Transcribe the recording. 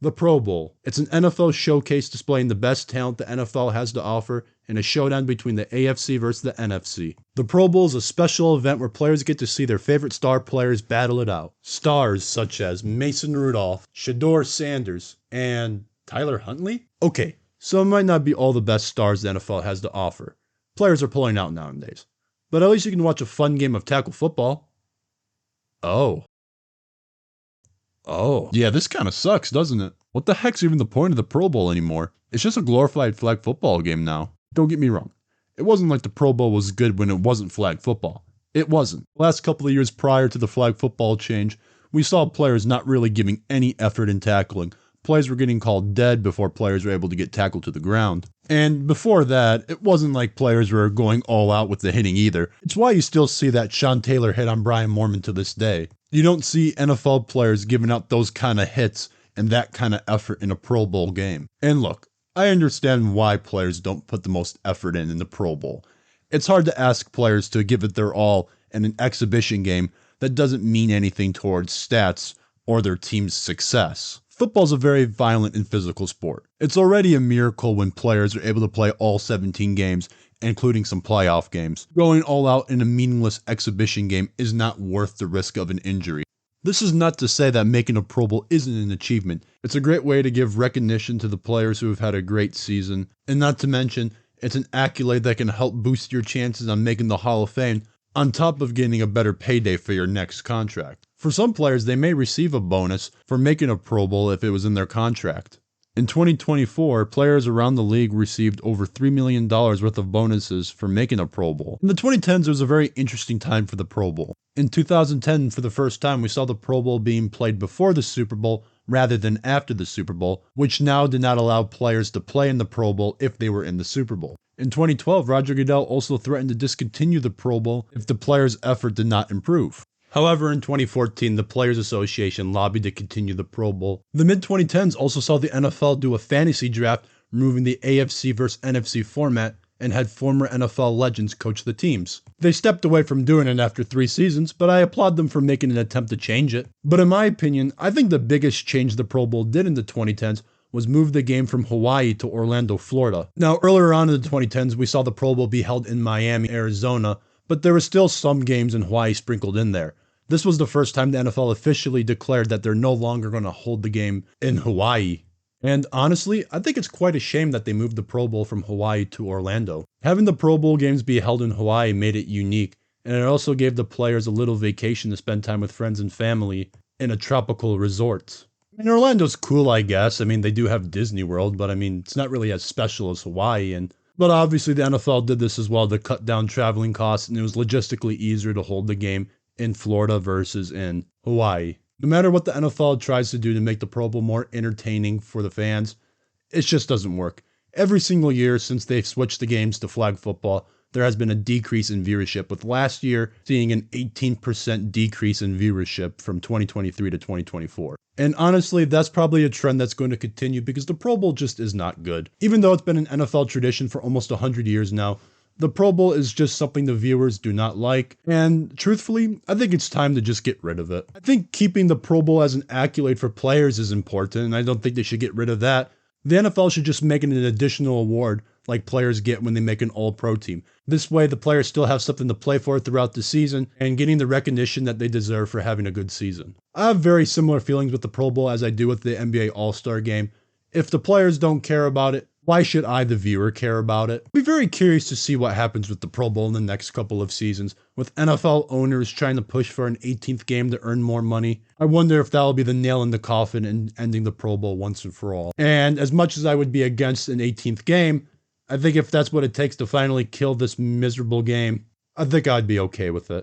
The Pro Bowl. It's an NFL showcase displaying the best talent the NFL has to offer in a showdown between the AFC versus the NFC. The Pro Bowl is a special event where players get to see their favorite star players battle it out. Stars such as Mason Rudolph, Shedeur Sanders, and Tyler Huntley? Okay, so it might not be all the best stars the NFL has to offer. Players are pulling out nowadays. But at least you can watch a fun game of tackle football. Oh, yeah, this kind of sucks, doesn't it? What the heck's even the point of the Pro Bowl anymore? It's just a glorified flag football game now. Don't get me wrong. It wasn't like the Pro Bowl was good when it wasn't flag football. It wasn't. The last couple of years prior to the flag football change, we saw players not really giving any effort in tackling. Plays were getting called dead before players were able to get tackled to the ground. And before that, it wasn't like players were going all out with the hitting either. It's why you still see that Sean Taylor hit on Brian Moorman to this day. You don't see NFL players giving out those kind of hits and that kind of effort in a Pro Bowl game. And look, I understand why players don't put the most effort in the Pro Bowl. It's hard to ask players to give it their all in an exhibition game that doesn't mean anything towards stats or their team's success. Football's a very violent and physical sport. It's already a miracle when players are able to play all 17 games, including some playoff games. Going all out in a meaningless exhibition game is not worth the risk of an injury. This is not to say that making a Pro Bowl isn't an achievement. It's a great way to give recognition to the players who have had a great season, and not to mention, it's an accolade that can help boost your chances on making the Hall of Fame, on top of getting a better payday for your next contract. For some players, they may receive a bonus for making a Pro Bowl if it was in their contract. In 2024, players around the league received over $3 million worth of bonuses for making a Pro Bowl. In the 2010s, it was a very interesting time for the Pro Bowl. In 2010, for the first time, we saw the Pro Bowl being played before the Super Bowl rather than after the Super Bowl, which now did not allow players to play in the Pro Bowl if they were in the Super Bowl. In 2012, Roger Goodell also threatened to discontinue the Pro Bowl if the players' effort did not improve. However, in 2014, the Players Association lobbied to continue the Pro Bowl. The mid-2010s also saw the NFL do a fantasy draft, removing the AFC vs. NFC format, and had former NFL legends coach the teams. They stepped away from doing it after 3 seasons, but I applaud them for making an attempt to change it. But in my opinion, I think the biggest change the Pro Bowl did in the 2010s was move the game from Hawaii to Orlando, Florida. Now, earlier on in the 2010s, we saw the Pro Bowl be held in Miami, Arizona, but there were still some games in Hawaii sprinkled in there. This was the first time the NFL officially declared that they're no longer going to hold the game in Hawaii. And honestly, I think it's quite a shame that they moved the Pro Bowl from Hawaii to Orlando. Having the Pro Bowl games be held in Hawaii made it unique, and it also gave the players a little vacation to spend time with friends and family in a tropical resort. And Orlando's cool, I guess. I mean, they do have Disney World, but I mean, it's not really as special as Hawaii. But obviously the NFL did this as well to cut down traveling costs, and it was logistically easier to hold the game in Florida versus in Hawaii. No matter what the NFL tries to do to make the Pro Bowl more entertaining for the fans, it just doesn't work. Every single year since they've switched the games to flag football, there has been a decrease in viewership, with last year seeing an 18% decrease in viewership from 2023 to 2024. And honestly, that's probably a trend that's going to continue because the Pro Bowl just is not good. Even though it's been an NFL tradition for almost 100 years now, the Pro Bowl is just something the viewers do not like, and truthfully, I think it's time to just get rid of it. I think keeping the Pro Bowl as an accolade for players is important, and I don't think they should get rid of that. The NFL should just make it an additional award like players get when they make an All-Pro team. This way, the players still have something to play for throughout the season and getting the recognition that they deserve for having a good season. I have very similar feelings with the Pro Bowl as I do with the NBA All-Star Game. If the players don't care about it, why should I, the viewer, care about it? I'll be very curious to see what happens with the Pro Bowl in the next couple of seasons, with NFL owners trying to push for an 18th game to earn more money. I wonder if that'll be the nail in the coffin in ending the Pro Bowl once and for all. And as much as I would be against an 18th game, I think if that's what it takes to finally kill this miserable game, I think I'd be okay with it.